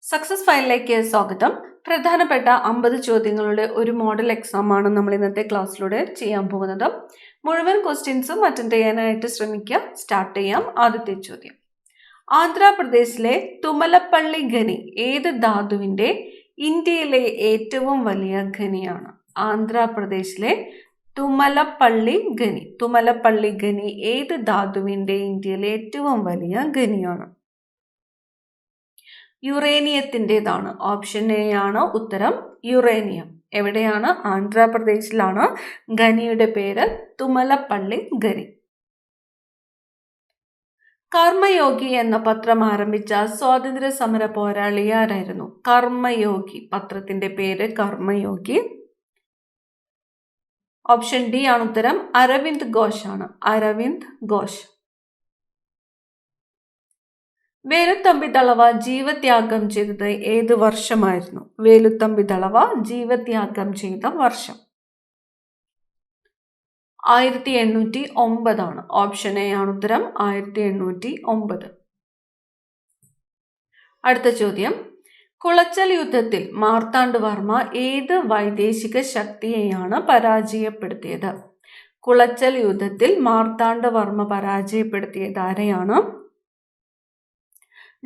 Success ഫയലിലേക്ക് സ്വാഗതം. പ്രധാനപ്പെട്ട 50 ചോദ്യങ്ങളുടെ ഒരു മോഡൽ എക്സാം ആണ് നമ്മൾ ഇന്നത്തെ ക്ലാസ്സിലൂടെ ചെയ്യാൻ പോകുന്നത്. മുഴുവൻ ക്വസ്റ്റ്യൻസും അറ്റൻഡ് ചെയ്യാനായിട്ട് ശ്രമിക്കുക. സ്റ്റാർട്ട് ചെയ്യാം. ആദ്യത്തെ ചോദ്യം, ആന്ധ്രാപ്രദേശിലെ തുമലപ്പള്ളി ഖനി ഏത് ധാതുവിന്റെ ഇന്ത്യയിലെ ഏറ്റവും വലിയ ഖനിയാണ്? ആന്ധ്രാപ്രദേശിലെ തുമലപ്പള്ളി ഖനി ഏത് ധാതുവിന്റെ ഇന്ത്യയിലെ ഏറ്റവും വലിയ ഖനിയാണ്? യുറേനിയത്തിൻ്റെതാണ്. ഓപ്ഷൻ എ ആണ് ഉത്തരം, യുറേനിയം. എവിടെയാണ്? ആന്ധ്രാപ്രദേശിലാണ്. ഖനിയുടെ പേര് തുമലപ്പള്ളി ഖനി. കർമ്മയോഗി എന്ന പത്രം ആരംഭിച്ച സ്വാതന്ത്ര്യ സമര പോരാളി ആരായിരുന്നു? കർമ്മയോഗി പത്രത്തിന്റെ പേര് കർമ്മയോഗി. ഓപ്ഷൻ ഡി ആണ് ഉത്തരം, അരവിന്ദ് ഘോഷ് ആണ്. അരവിന്ദ് ഘോഷ്. വേലുത്തമ്പി ദളവ ജീവത്യാഗം ചെയ്തത് ഏത് വർഷമായിരുന്നു? വേലുത്തമ്പി ദളവ ജീവത്യാഗം ചെയ്ത വർഷം 1809 ആണ്. ഓപ്ഷൻ എ ആണ് ഉത്തരം, 1809. അടുത്ത ചോദ്യം, കുളച്ചൽ യുദ്ധത്തിൽ മാർത്താണ്ഡവർമ്മ ഏത് വൈദേശിക ശക്തിയെയാണ് പരാജയപ്പെടുത്തിയത്? കുളച്ചൽ യുദ്ധത്തിൽ മാർത്താണ്ഡവർമ്മ പരാജയപ്പെടുത്തിയത് ആരെയാണ്?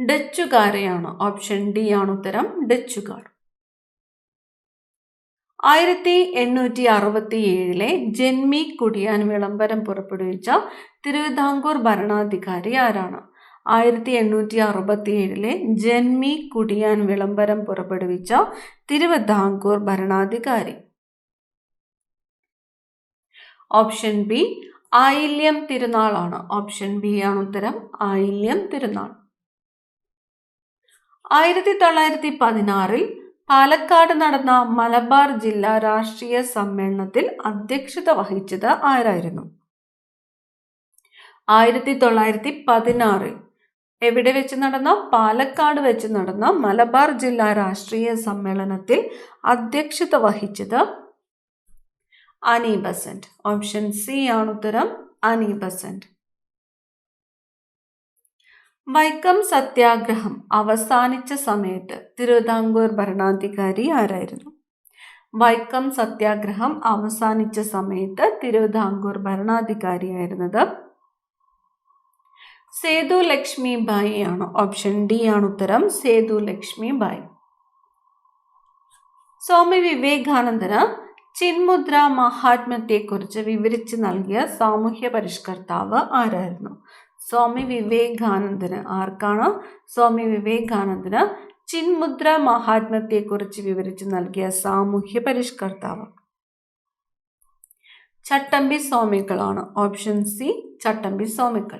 ഡച്ചുകാരെയാണ്. ഓപ്ഷൻ ഡി ആണ് ഉത്തരം, ഡച്ചുകാർ. 1867 ജന്മി കുടിയാൻ വിളംബരം പുറപ്പെടുവിച്ച തിരുവിതാംകൂർ ഭരണാധികാരി ആരാണ്? 1867 ജന്മി കുടിയാൻ വിളംബരം പുറപ്പെടുവിച്ച തിരുവിതാംകൂർ ഭരണാധികാരി. ഓപ്ഷൻ ബി ആയില്യം തിരുനാൾ ആണ്. ഓപ്ഷൻ ബി ആണ് ഉത്തരം, ആയില്യം തിരുനാൾ. 1916 പാലക്കാട് നടന്ന മലബാർ ജില്ലാ രാഷ്ട്രീയ സമ്മേളനത്തിൽ അധ്യക്ഷത വഹിച്ചത് ആരായിരുന്നു? 1916 എവിടെ വെച്ച് നടന്ന? പാലക്കാട് വെച്ച് നടന്ന മലബാർ ജില്ലാ രാഷ്ട്രീയ സമ്മേളനത്തിൽ അധ്യക്ഷത വഹിച്ചത് അനി ബസന്റ്. ഓപ്ഷൻ സി ആണ് ഉത്തരം, അനി ബസന്റ്. വൈക്കം സത്യാഗ്രഹം അവസാനിച്ച സമയത്ത് തിരുവിതാംകൂർ ഭരണാധികാരി ആരായിരുന്നു? വൈക്കം സത്യാഗ്രഹം അവസാനിച്ച സമയത്ത് തിരുവിതാംകൂർ ഭരണാധികാരിയായിരുന്നത് സേതു ലക്ഷ്മി ബായി ആണ്. ഓപ്ഷൻ ഡി ആണ് ഉത്തരം, സേതു ലക്ഷ്മി ബായി. സ്വാമി വിവേകാനന്ദന് ചിന്മുദ്ര മഹാത്മ്യത്തെക്കുറിച്ച് വിവരിച്ച് നൽകിയ സാമൂഹ്യ പരിഷ്കർത്താവ് ആരായിരുന്നു? സ്വാമി വിവേകാനന്ദന്, ആർക്കാണ്? സ്വാമി വിവേകാനന്ദന് ചിന്മുദ്ര മഹാത്മ്യത്തെക്കുറിച്ച് വിവരിച്ച് നൽകിയ സാമൂഹ്യ പരിഷ്കർത്താവ് ചട്ടമ്പി സ്വാമികളാണ്. ഓപ്ഷൻ സി, ചട്ടമ്പി സ്വാമികൾ.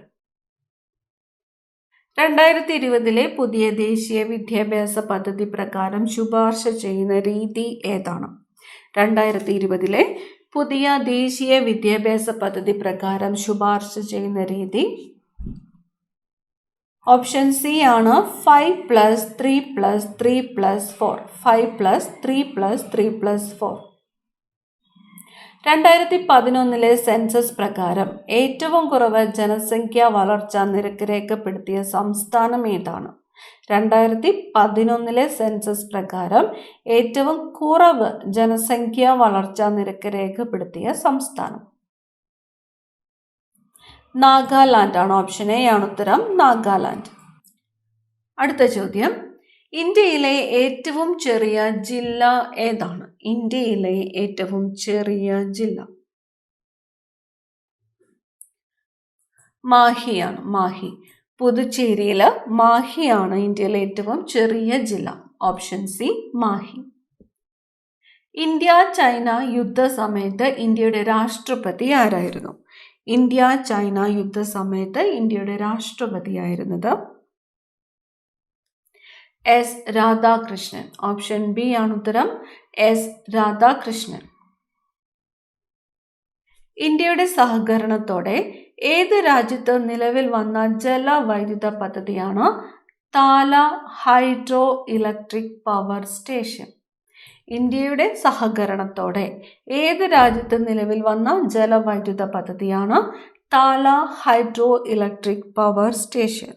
2020 പുതിയ ദേശീയ വിദ്യാഭ്യാസ പദ്ധതി പ്രകാരം ശുപാർശ ചെയ്യുന്ന രീതി ഏതാണ്? 2020 പുതിയ ദേശീയ വിദ്യാഭ്യാസ പദ്ധതി പ്രകാരം ശുപാർശ ചെയ്യുന്ന രീതി ഓപ്ഷൻ സി ആണ്, 5+3+3+4. 5+3+3+4. 2011 സെൻസസ് പ്രകാരം ഏറ്റവും കുറവ് ജനസംഖ്യാ വളർച്ചാ നിരക്ക് രേഖപ്പെടുത്തിയ സംസ്ഥാനം ഏതാണ്? 2011 സെൻസസ് പ്രകാരം ഏറ്റവും കുറവ് ജനസംഖ്യാ വളർച്ചാ നിരക്ക് രേഖപ്പെടുത്തിയ സംസ്ഥാനം നാഗാലാൻഡ് ആണ്. ഓപ്ഷൻ എ ആണ് ഉത്തരം, നാഗാലാൻഡ്. അടുത്ത ചോദ്യം, ഇന്ത്യയിലെ ഏറ്റവും ചെറിയ ജില്ല ഏതാണ്? ഇന്ത്യയിലെ ഏറ്റവും ചെറിയ ജില്ല മാഹിയാണ്. മാഹി. പുതുച്ചേരിയില് മാഹിയാണ് ഇന്ത്യയിലെ ഏറ്റവും ചെറിയ ജില്ല. Option C, Mahe. India China യുദ്ധ സമയത്ത് ഇന്ത്യയുടെ രാഷ്ട്രപതി ആരായിരുന്നു? ഇന്ത്യ ചൈന യുദ്ധ സമയത്ത് ഇന്ത്യയുടെ രാഷ്ട്രപതിയായിരുന്നത് എസ് രാധാകൃഷ്ണൻ. ഓപ്ഷൻ ബി ആണ് ഉത്തരം, എസ് രാധാകൃഷ്ണൻ. ഇന്ത്യയുടെ സഹകരണത്തോടെ ഏത് രാജ്യത്ത് നിലവിൽ വന്ന ജലവൈദ്യുത പദ്ധതിയാണ് Tala hydro electric power station? ഇന്ത്യയുടെ സഹകരണത്തോടെ ഏത് രാജ്യത്ത് നിലവിൽ വന്ന ജലവൈദ്യുത പദ്ധതിയാണ് Tala hydro electric power station?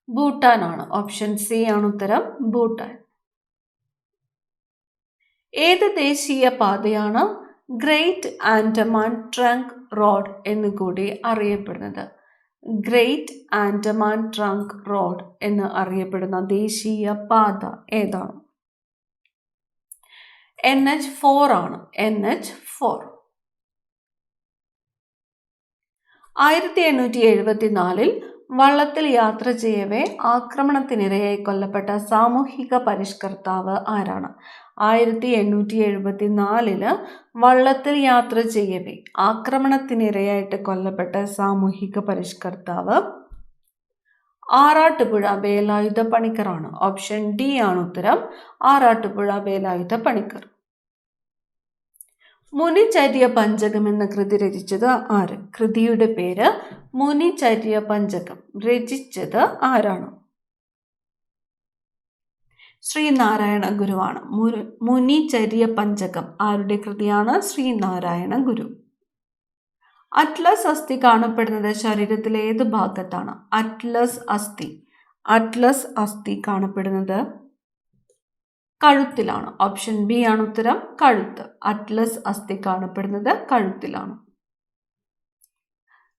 Bhutan ആണ്. ഓപ്ഷൻ സി ആണ് ഉത്തരം, ഭൂട്ടാൻ. ഏത് ദേശീയ പാതയാണ് ഗ്രേറ്റ് ആൻഡമാൻ ട്രങ്ക് റോഡ് എന്നുകൂടി അറിയപ്പെടുന്നത്? ഗ്രേറ്റ് ആൻഡമാൻ ട്രങ്ക് റോഡ് എന്ന് അറിയപ്പെടുന്ന ദേശീയ പാത ഏതാണ്? NH4 ആണ്. NH4. 1874 വള്ളത്തിൽ യാത്ര ചെയ്യവേ ആക്രമണത്തിനിരയായി കൊല്ലപ്പെട്ട സാമൂഹിക പരിഷ്കർത്താവ് ആരാണ്? 1874 വള്ളത്തിൽ യാത്ര ചെയ്യവേ ആക്രമണത്തിനിരയായിട്ട് കൊല്ലപ്പെട്ട സാമൂഹിക പരിഷ്കർത്താവ് ആറാട്ടുപുഴ വേലായുധ പണിക്കറാണ്. ഓപ്ഷൻ ഡി ആണ് ഉത്തരം, ആറാട്ടുപുഴ വേലായുധ പണിക്കർ. മുനിചര്യ പഞ്ചകം എന്ന കൃതി രചിച്ചത് ആര്? കൃതിയുടെ പേര് മുനിചര്യ പഞ്ചകം. രചിച്ചത് ആരാണ്? ശ്രീനാരായണ ഗുരുവാണ്. മുനിചര്യ പഞ്ചകം ആരുടെ കൃതിയാണ്? ശ്രീനാരായണ ഗുരു. അറ്റ്ലസ് അസ്ഥി കാണപ്പെടുന്നത് ശരീരത്തിലെ ഏത് ഭാഗത്താണ്? അറ്റ്ലസ് അസ്ഥി കാണപ്പെടുന്നത് കഴുത്തിലാണ്. ഓപ്ഷൻ ബി ആണ് ഉത്തരം, കഴുത്ത്. അറ്റ്ലസ് അസ്ഥി കാണപ്പെടുന്നത് കഴുത്തിലാണ്.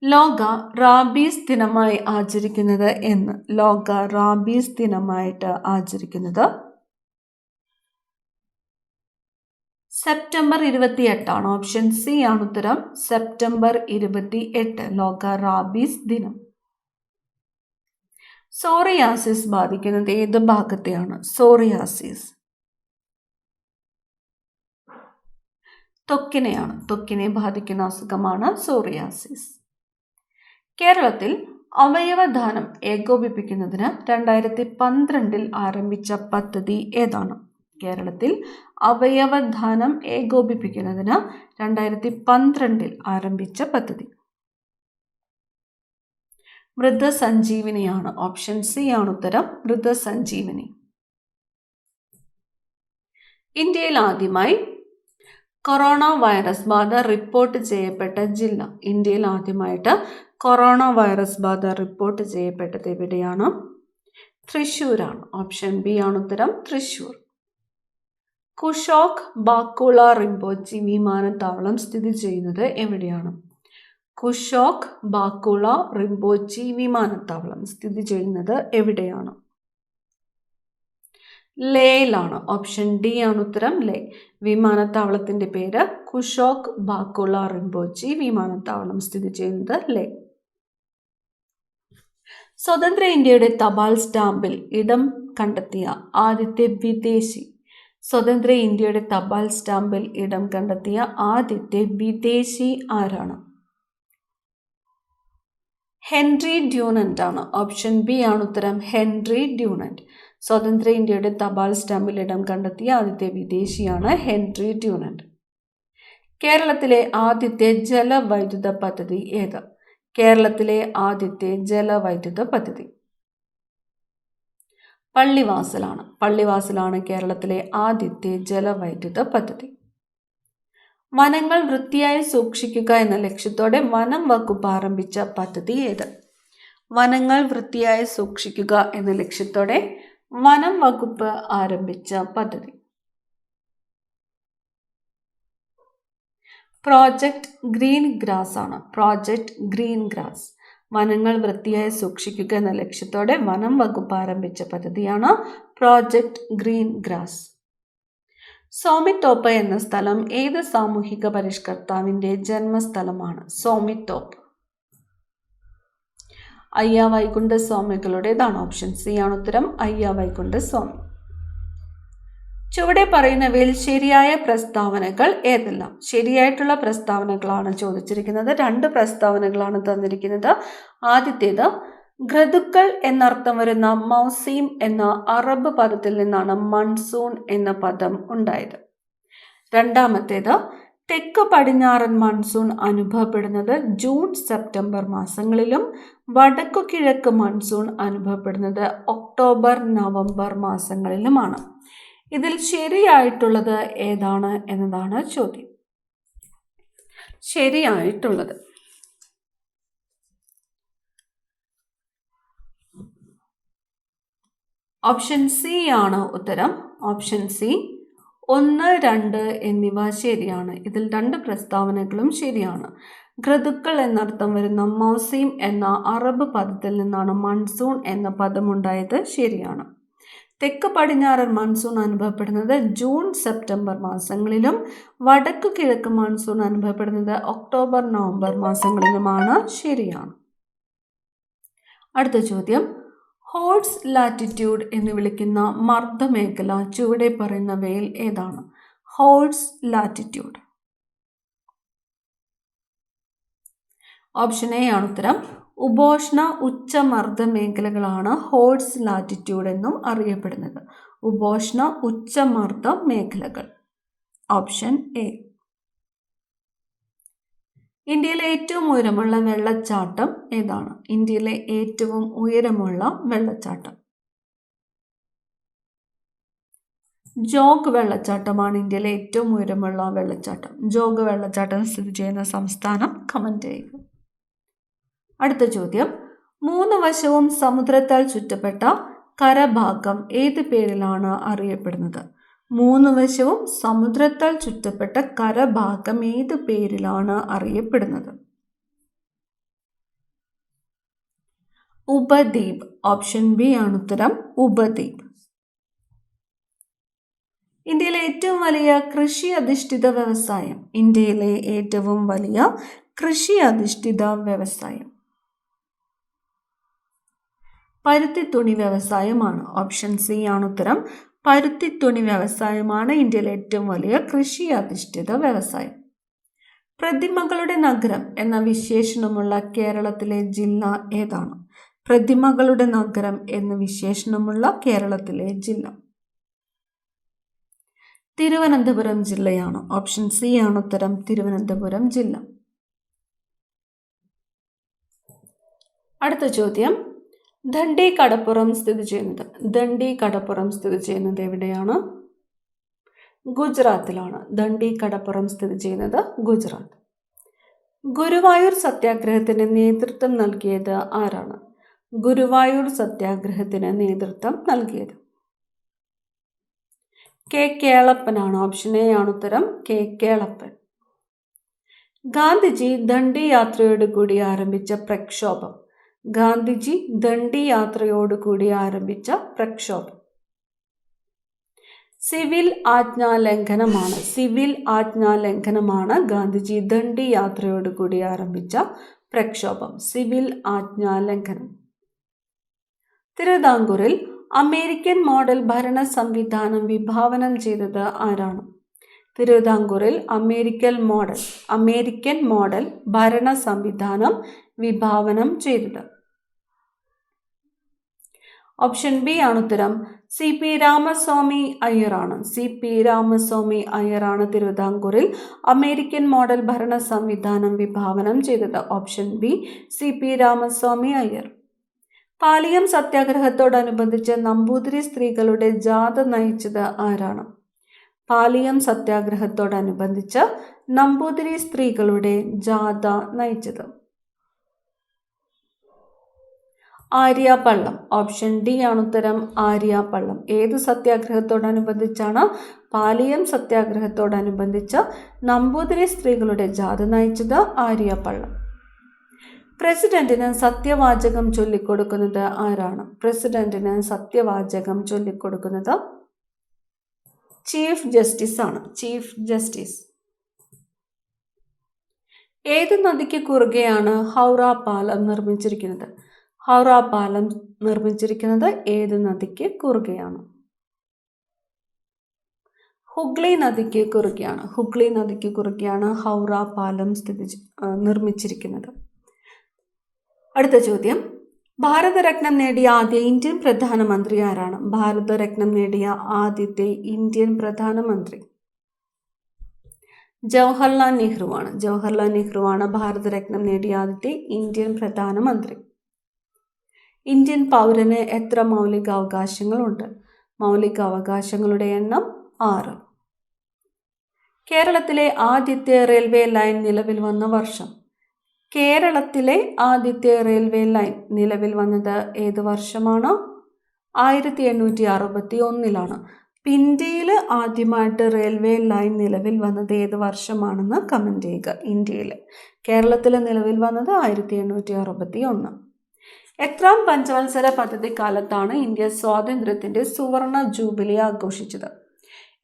ലോക റാബീസ് ദിനമായി ആചരിക്കുന്നത് എന്ന്? ലോക റാബീസ് ദിനമായിട്ട് ആചരിക്കുന്നത് സെപ്റ്റംബർ 28 ഓപ്ഷൻ സി ആണ് ഉത്തരം, സെപ്റ്റംബർ 28 ലോക റാബീസ് ദിനം. സോറിയാസിസ് ബാധിക്കുന്നത് ഏത് ഭാഗത്തെയാണ്? സോറിയാസിസ് ത്വക്കിനെയാണ്. ത്വക്കിനെ ബാധിക്കുന്ന അസുഖമാണ് സോറിയാസിസ്. കേരളത്തിൽ അവയവദാനം ഏകോപിപ്പിക്കുന്നതിന് 2012 ആരംഭിച്ച പദ്ധതി ഏതാണ്? കേരളത്തിൽ അവയവദാനം ഏകോപിപ്പിക്കുന്നതിന് 2012 ആരംഭിച്ച പദ്ധതി മൃതസഞ്ജീവനിയാണ്. ഓപ്ഷൻ സി ആണ് ഉത്തരം, മൃതസഞ്ജീവനി. ഇന്ത്യയിൽ ആദ്യമായി കൊറോണ വൈറസ് ബാധ റിപ്പോർട്ട് ചെയ്യപ്പെട്ട ജില്ല? ഇന്ത്യയിൽ ആദ്യമായിട്ട് കൊറോണ വൈറസ് ബാധ റിപ്പോർട്ട് ചെയ്യപ്പെട്ടത് എവിടെയാണ്? തൃശ്ശൂരാണ്. ഓപ്ഷൻ ബി ആണ് ഉത്തരം, തൃശ്ശൂർ. കുഷോക്ക് ബാക്കുള റിംപോച്ചി വിമാനത്താവളം സ്ഥിതി ചെയ്യുന്നത് എവിടെയാണ്? കുഷോക്ക് ബാക്കുള റിംപോച്ചി വിമാനത്താവളം സ്ഥിതി ചെയ്യുന്നത് എവിടെയാണ്? ലേയിലാണ്. ഓപ്ഷൻ ഡി ആണ് ഉത്തരം, ലേ. വിമാനത്താവളത്തിന്റെ പേര് കുഷോക്ക് ബാക്കുള റിംപോച്ചി വിമാനത്താവളം സ്ഥിതി ചെയ്യുന്നത് ലേ. സ്വതന്ത്ര ഇന്ത്യയുടെ തപാൽ സ്റ്റാമ്പിൽ ഇടം കണ്ടെത്തിയ ആദ്യത്തെ വിദേശി? സ്വതന്ത്ര ഇന്ത്യയുടെ തപാൽ സ്റ്റാമ്പിൽ ഇടം കണ്ടെത്തിയ ആദ്യത്തെ വിദേശി ആരാണ്? ഹെൻറി ഡ്യൂനന്റ് ആണ്. ഓപ്ഷൻ ബി ആണ് ഉത്തരം, ഹെൻറി ഡ്യൂനന്റ്. സ്വതന്ത്ര ഇന്ത്യയുടെ തപാൽ സ്റ്റാമ്പിൽ ഇടം കണ്ടെത്തിയ ആദ്യത്തെ വിദേശിയാണ് ഹെൻറി ഡ്യൂനന്റ്. കേരളത്തിലെ ആദ്യത്തെ ജലവൈദ്യുത പദ്ധതി ഏത്? കേരളത്തിലെ ആദ്യത്തെ ജലവൈദ്യുത പദ്ധതി പള്ളിവാസലാണ്. പള്ളിവാസലാണ് കേരളത്തിലെ ആദ്യത്തെ ജലവൈദ്യുത പദ്ധതി. വനങ്ങൾ വൃത്തിയായി സൂക്ഷിക്കുക എന്ന ലക്ഷ്യത്തോടെ വനം വകുപ്പ് ആരംഭിച്ച പദ്ധതി ഏത്? വനങ്ങൾ വൃത്തിയായി സൂക്ഷിക്കുക എന്ന ലക്ഷ്യത്തോടെ വനം വകുപ്പ് ആരംഭിച്ച പദ്ധതി പ്രോജക്റ്റ് ഗ്രീൻ ഗ്രാസ് ആണ്. Project green grass. വനങ്ങൾ വൃത്തിയായി സൂക്ഷിക്കുക എന്ന ലക്ഷ്യത്തോടെ വനം വകുപ്പ് ആരംഭിച്ച പദ്ധതിയാണ് പ്രോജക്റ്റ് ഗ്രീൻ ഗ്രാസ്. സോമിത്തോപ്പ് എന്ന സ്ഥലം ഏത് സാമൂഹിക പരിഷ്കർത്താവിന്റെ ജന്മസ്ഥലമാണ്? സോമിത്തോപ്പ് അയ്യ വൈകുണ്ഠ സ്വാമികളുടേതാണ്. ഓപ്ഷൻ സി ആണ് ഉത്തരം, അയ്യ വൈകുണ്ഠ സ്വാമി. ചുവടെ പറയുന്നവയിൽ ശരിയായ പ്രസ്താവനകൾ ഏതെല്ലാം? ശരിയായിട്ടുള്ള പ്രസ്താവനകളാണ് ചോദിച്ചിരിക്കുന്നത്. 2 പ്രസ്താവനകളാണ് തന്നിരിക്കുന്നത്. ആദ്യത്തേത്, ഘൃതുക്കൾ എന്നർത്ഥം വരുന്ന മൗസീം എന്ന അറബ് പദത്തിൽ നിന്നാണ് മൺസൂൺ എന്ന പദം ഉണ്ടായത്. രണ്ടാമത്തേത്, തെക്ക് പടിഞ്ഞാറൻ മൺസൂൺ അനുഭവപ്പെടുന്നത് ജൂൺ സെപ്റ്റംബർ മാസങ്ങളിലും വടക്കു കിഴക്ക് മൺസൂൺ അനുഭവപ്പെടുന്നത് ഒക്ടോബർ നവംബർ മാസങ്ങളിലുമാണ്. ഇതിൽ ശരിയായിട്ടുള്ളത് ഏതാണ് എന്നതാണ് ചോദ്യം. ശരിയായിട്ടുള്ളത് ഓപ്ഷൻ സി ആണ് ഉത്തരം. ഓപ്ഷൻ സി 1, 2 എന്നിവ ശരിയാണ്. ഇതിൽ 2 പ്രസ്താവനകളും ശരിയാണ്. ഋതുക്കൾ എന്നർത്ഥം വരുന്ന മൗസീം എന്ന അറബ് പദത്തിൽ നിന്നാണ് മൺസൂൺ എന്ന പദമുണ്ടായത്. ശരിയാണ്. തെക്ക് പടിഞ്ഞാറൻ മൺസൂൺ അനുഭവപ്പെടുന്നത് ജൂൺ സെപ്റ്റംബർ മാസങ്ങളിലും വടക്കു കിഴക്ക് മൺസൂൺ അനുഭവപ്പെടുന്നത് ഒക്ടോബർ നവംബർ മാസങ്ങളിലുമാണ്. ശരിയാണ്. അടുത്ത ചോദ്യം, ഹോഴ്സ് ലാറ്റിറ്റ്യൂഡ് എന്ന് വിളിക്കുന്ന മർദ്ദമേഖല ചുവടെ പറയുന്നവയിൽ ഏതാണ്? Horse latitude. ഓപ്ഷൻ എ ആണ് ഉത്തരം. ഉപോഷ്ണ ഉച്ചമർദ്ദ മേഖലകളാണ് ഹോഴ്സ് ലാറ്റിറ്റ്യൂഡ് എന്നും അറിയപ്പെടുന്നത്. ഉപോഷ്ണ ഉച്ചമർദ്ദ മേഖലകൾ. Option A. ഇന്ത്യയിലെ ഏറ്റവും ഉയരമുള്ള വെള്ളച്ചാട്ടം ഏതാണ്? ഇന്ത്യയിലെ ഏറ്റവും ഉയരമുള്ള വെള്ളച്ചാട്ടം ജോഗ് വെള്ളച്ചാട്ടമാണ്. ഇന്ത്യയിലെ ഏറ്റവും ഉയരമുള്ള വെള്ളച്ചാട്ടം. ജോഗ് വെള്ളച്ചാട്ടം സ്ഥിതി ചെയ്യുന്ന സംസ്ഥാനം കമന്റ് ചെയ്യുക. അടുത്ത ചോദ്യം, 3 വശവും സമുദ്രത്താൽ ചുറ്റപ്പെട്ട കരഭാഗം ഏത് പേരിലാണ് അറിയപ്പെടുന്നത്? 3 വശവും സമുദ്രത്താൽ ചുറ്റപ്പെട്ട കരഭാഗം ഏത് പേരിലാണ് അറിയപ്പെടുന്നത്? ഉപദ്വീപ്. ഓപ്ഷൻ ബി ആണ് ഉത്തരം. ഉപദ്വീപ്. ഇന്ത്യയിലെ ഏറ്റവും വലിയ കൃഷി അധിഷ്ഠിത വ്യവസായം. ഇന്ത്യയിലെ ഏറ്റവും വലിയ കൃഷി അധിഷ്ഠിത വ്യവസായം പരുത്തിത്തുണി വ്യവസായമാണ്. ഓപ്ഷൻ സി ആണ് ഉത്തരം. പരുത്തിത്തുണി വ്യവസായമാണ് ഇന്ത്യയിലെ ഏറ്റവും വലിയ കൃഷി അധിഷ്ഠിത വ്യവസായം. പ്രതിമകളുടെ നഗരം എന്ന വിശേഷണമുള്ള കേരളത്തിലെ ജില്ല ഏതാണ്? പ്രതിമകളുടെ നഗരം എന്ന വിശേഷണമുള്ള കേരളത്തിലെ ജില്ല തിരുവനന്തപുരം ജില്ലയാണ്. ഓപ്ഷൻ സി ആണ് ഉത്തരം. തിരുവനന്തപുരം ജില്ല. അടുത്ത ചോദ്യം, ദണ്ഡി കടപ്പുറം സ്ഥിതി ചെയ്യുന്നത്. ദണ്ഡി കടപ്പുറം സ്ഥിതി ചെയ്യുന്നത് എവിടെയാണ്? ഗുജറാത്തിലാണ്. ദണ്ഡി കടപ്പുറം സ്ഥിതി ചെയ്യുന്നത് ഗുജറാത്ത്. ഗുരുവായൂർ സത്യാഗ്രഹത്തിന് നേതൃത്വം നൽകിയത് ആരാണ്? ഗുരുവായൂർ സത്യാഗ്രഹത്തിന് നേതൃത്വം നൽകിയത് കെ കേളപ്പനാണ്. ഓപ്ഷൻ എ ആണ് ഉത്തരം. കെ കേളപ്പൻ. ഗാന്ധിജി ദണ്ഡി യാത്രയോടുകൂടി ആരംഭിച്ച പ്രക്ഷോഭം. ഗാന്ധിജി ദണ്ഡി യാത്രയോടുകൂടി ആരംഭിച്ച പ്രക്ഷോഭം സിവിൽ ആജ്ഞാലംഘനമാണ്. സിവിൽ ആജ്ഞാലംഘനമാണ് ഗാന്ധിജി ദണ്ഡി യാത്രയോടുകൂടി ആരംഭിച്ച പ്രക്ഷോഭം. സിവിൽ ആജ്ഞാലംഘനം. തിരുവിതാംകൂറിൽ അമേരിക്കൻ മോഡൽ ഭരണ സംവിധാനം വിഭാവനം ചെയ്തത് ആരാണ്? തിരുവിതാംകൂറിൽ അമേരിക്കൻ മോഡൽ ഭരണ സംവിധാനം വിഭാവനം ചെയ്തത് ഓപ്ഷൻ ബി ആണ് ഉത്തരം. സി പി രാമസ്വാമി അയ്യറാണ്. സി പി രാമസ്വാമി അയ്യറാണ് തിരുവിതാംകൂറിൽ അമേരിക്കൻ മോഡൽ ഭരണ സംവിധാനം വിഭാവനം ചെയ്തത്. Option B, C P Ramaswamy Iyer. Paliyam സത്യാഗ്രഹത്തോടനുബന്ധിച്ച് നമ്പൂതിരി സ്ത്രീകളുടെ ജാഥ നയിച്ചത് ആരാണ്? പാലിയം സത്യാഗ്രഹത്തോടനുബന്ധിച്ച് നമ്പൂതിരി സ്ത്രീകളുടെ ജാഥ നയിച്ചത് ആര്യപ്പള്ളം. ഓപ്ഷൻ ഡി ആണ് ഉത്തരം. ആര്യപ്പള്ളം. ഏത് സത്യാഗ്രഹത്തോടനുബന്ധിച്ചാണ്? പാലിയം സത്യാഗ്രഹത്തോടനുബന്ധിച്ച് നമ്പൂതിരി സ്ത്രീകളുടെ ജാഥ നയിച്ചത് ആര്യപ്പള്ളം. പ്രസിഡന്റിന് സത്യവാചകം ചൊല്ലിക്കൊടുക്കുന്നത് ആരാണ്? പ്രസിഡന്റിന് സത്യവാചകം ചൊല്ലിക്കൊടുക്കുന്നത് ചീഫ് ജസ്റ്റിസ് ആണ്. Chief justice. ഏത് നദിക്ക് കുറുകെയാണ് ഹൗറ പാലം നിർമ്മിച്ചിരിക്കുന്നത്? ഹൗറ പാലം നിർമ്മിച്ചിരിക്കുന്നത് ഏത് നദിക്ക് കുറുകെയാണ്? ഹുഗ്ലി നദിക്ക് കുറുകെയാണ്. ഹുഗ്ലി നദിക്ക് കുറുകെയാണ് ഹൗറ പാലം നിർമ്മിച്ചിരിക്കുന്നത്. അടുത്ത ചോദ്യം, ഭാരതരത്നം നേടിയ ആദ്യ ഇന്ത്യൻ പ്രധാനമന്ത്രി ആരാണ്? ഭാരതരത്നം നേടിയ ആദ്യത്തെ ഇന്ത്യൻ പ്രധാനമന്ത്രി ജവഹർലാൽ നെഹ്റുവാണ്. ജവഹർലാൽ നെഹ്റുവാണ് ഭാരതരത്നം നേടിയ ആദ്യത്തെ ഇന്ത്യൻ പ്രധാനമന്ത്രി. ഇന്ത്യൻ പൗരന് എത്ര മൗലികാവകാശങ്ങളുണ്ട്? മൗലികാവകാശങ്ങളുടെ എണ്ണം 6. കേരളത്തിലെ ആദ്യത്തെ റെയിൽവേ ലൈൻ നിലവിൽ വന്ന വർഷം. കേരളത്തിലെ ആദ്യത്തെ റെയിൽവേ ലൈൻ നിലവിൽ വന്നത് ഏത് വർഷമാണ്? 1861 ഇന്ത്യയിൽ ആദ്യമായിട്ട് റെയിൽവേ ലൈൻ നിലവിൽ വന്നത് ഏത് വർഷമാണെന്ന് കമൻറ്റ് ചെയ്യുക. ഇന്ത്യയിൽ. കേരളത്തിൽ നിലവിൽ വന്നത് 1861. എത്രാം പഞ്ചവത്സര പദ്ധതി കാലത്താണ് ഇന്ത്യ സ്വാതന്ത്ര്യത്തിൻ്റെ സുവർണ ജൂബിലി ആഘോഷിച്ചത്?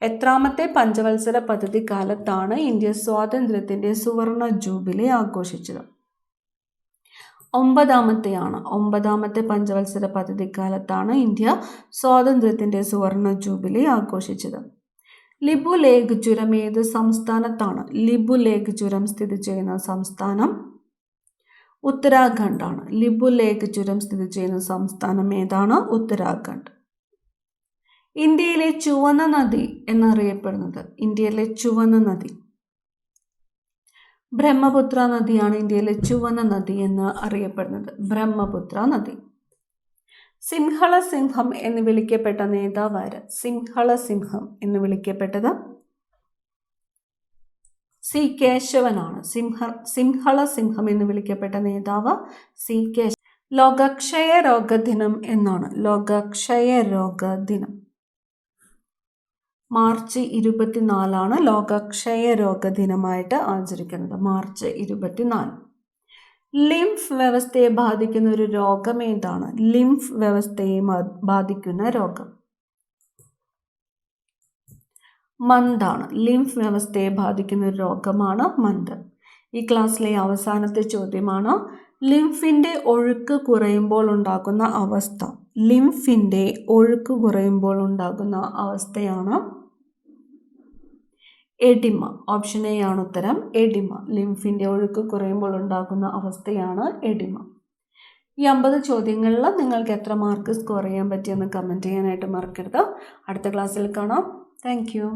എത്രാമത്തെ പഞ്ചവത്സര പദ്ധതി കാലത്താണ് ഇന്ത്യ സ്വാതന്ത്ര്യത്തിൻ്റെ സുവർണ ജൂബിലി ആഘോഷിച്ചത്? 9ാമത്തെയാണ്. 9ാമത്തെ പഞ്ചവത്സര പദ്ധതി കാലത്താണ് ഇന്ത്യ സ്വാതന്ത്ര്യത്തിൻ്റെ സുവർണ ജൂബിലി ആഘോഷിച്ചത്. ലിബു ലേഖ് ചുരം ഏത് സംസ്ഥാനത്താണ്? ലിബു ലേഖ് ചുരം സ്ഥിതി ചെയ്യുന്ന സംസ്ഥാനം ഉത്തരാഖണ്ഡാണ്. ലിബു ലേഖ് ചുരം സ്ഥിതി ചെയ്യുന്ന സംസ്ഥാനം ഏതാണ്? ഉത്തരാഖണ്ഡ്. ഇന്ത്യയിലെ ചുവന്ന നദി എന്നറിയപ്പെടുന്നത്? ഇന്ത്യയിലെ ചുവന്ന നദി ബ്രഹ്മപുത്ര നദിയാണ് ഇന്ത്യയിലെ ചുവന്ന നദി എന്ന് അറിയപ്പെടുന്നത്. ബ്രഹ്മപുത്ര നദി. സിംഹള സിംഹം എന്ന് വിളിക്കപ്പെട്ട നേതാവ് ആര്? സിംഹള സിംഹം എന്ന് വിളിക്കപ്പെട്ടത് സി കേശവനാണ്. സിംഹള സിംഹം എന്ന് വിളിക്കപ്പെട്ട നേതാവ് സി കേശവൻ. ലോകക്ഷയ രോഗ ദിനം എന്നാണ്. ലോകക്ഷയ രോഗ ദിനം മാർച്ച് 24 ലോകക്ഷയ രോഗ ദിനമായിട്ട് ആചരിക്കുന്നത്. മാർച്ച് 24. ലിംഫ് വ്യവസ്ഥയെ ബാധിക്കുന്ന ഒരു രോഗം ഏതാണ്? ലിംഫ് വ്യവസ്ഥയെ ബാധിക്കുന്ന രോഗം മന്താണ്. ലിംഫ് വ്യവസ്ഥയെ ബാധിക്കുന്ന ഒരു രോഗമാണ് മന്ത്. ഈ ക്ലാസ്സിലെ അവസാനത്തെ ചോദ്യമാണ്. ലിംഫിൻ്റെ ഒഴുക്ക് കുറയുമ്പോൾ ഉണ്ടാകുന്ന അവസ്ഥ. ലിംഫിൻ്റെ ഒഴുക്ക് കുറയുമ്പോൾ ഉണ്ടാകുന്ന അവസ്ഥയാണ് എഡിമ. ഓപ്ഷൻ എ ആണ് ഉത്തരം. എഡിമ. ലിംഫിൻ്റെ ഒഴുക്ക് കുറയുമ്പോൾ ഉണ്ടാകുന്ന അവസ്ഥയാണ് എഡിമ. ഈ 50 ചോദ്യങ്ങളിൽ നിങ്ങൾക്ക് എത്ര മാർക്ക് സ്കോർ ചെയ്യാൻ പറ്റിയെന്ന് കമൻറ്റ് ചെയ്യാനായിട്ട് മറക്കരുത്. അടുത്ത ക്ലാസ്സിൽ കാണാം. Thank you.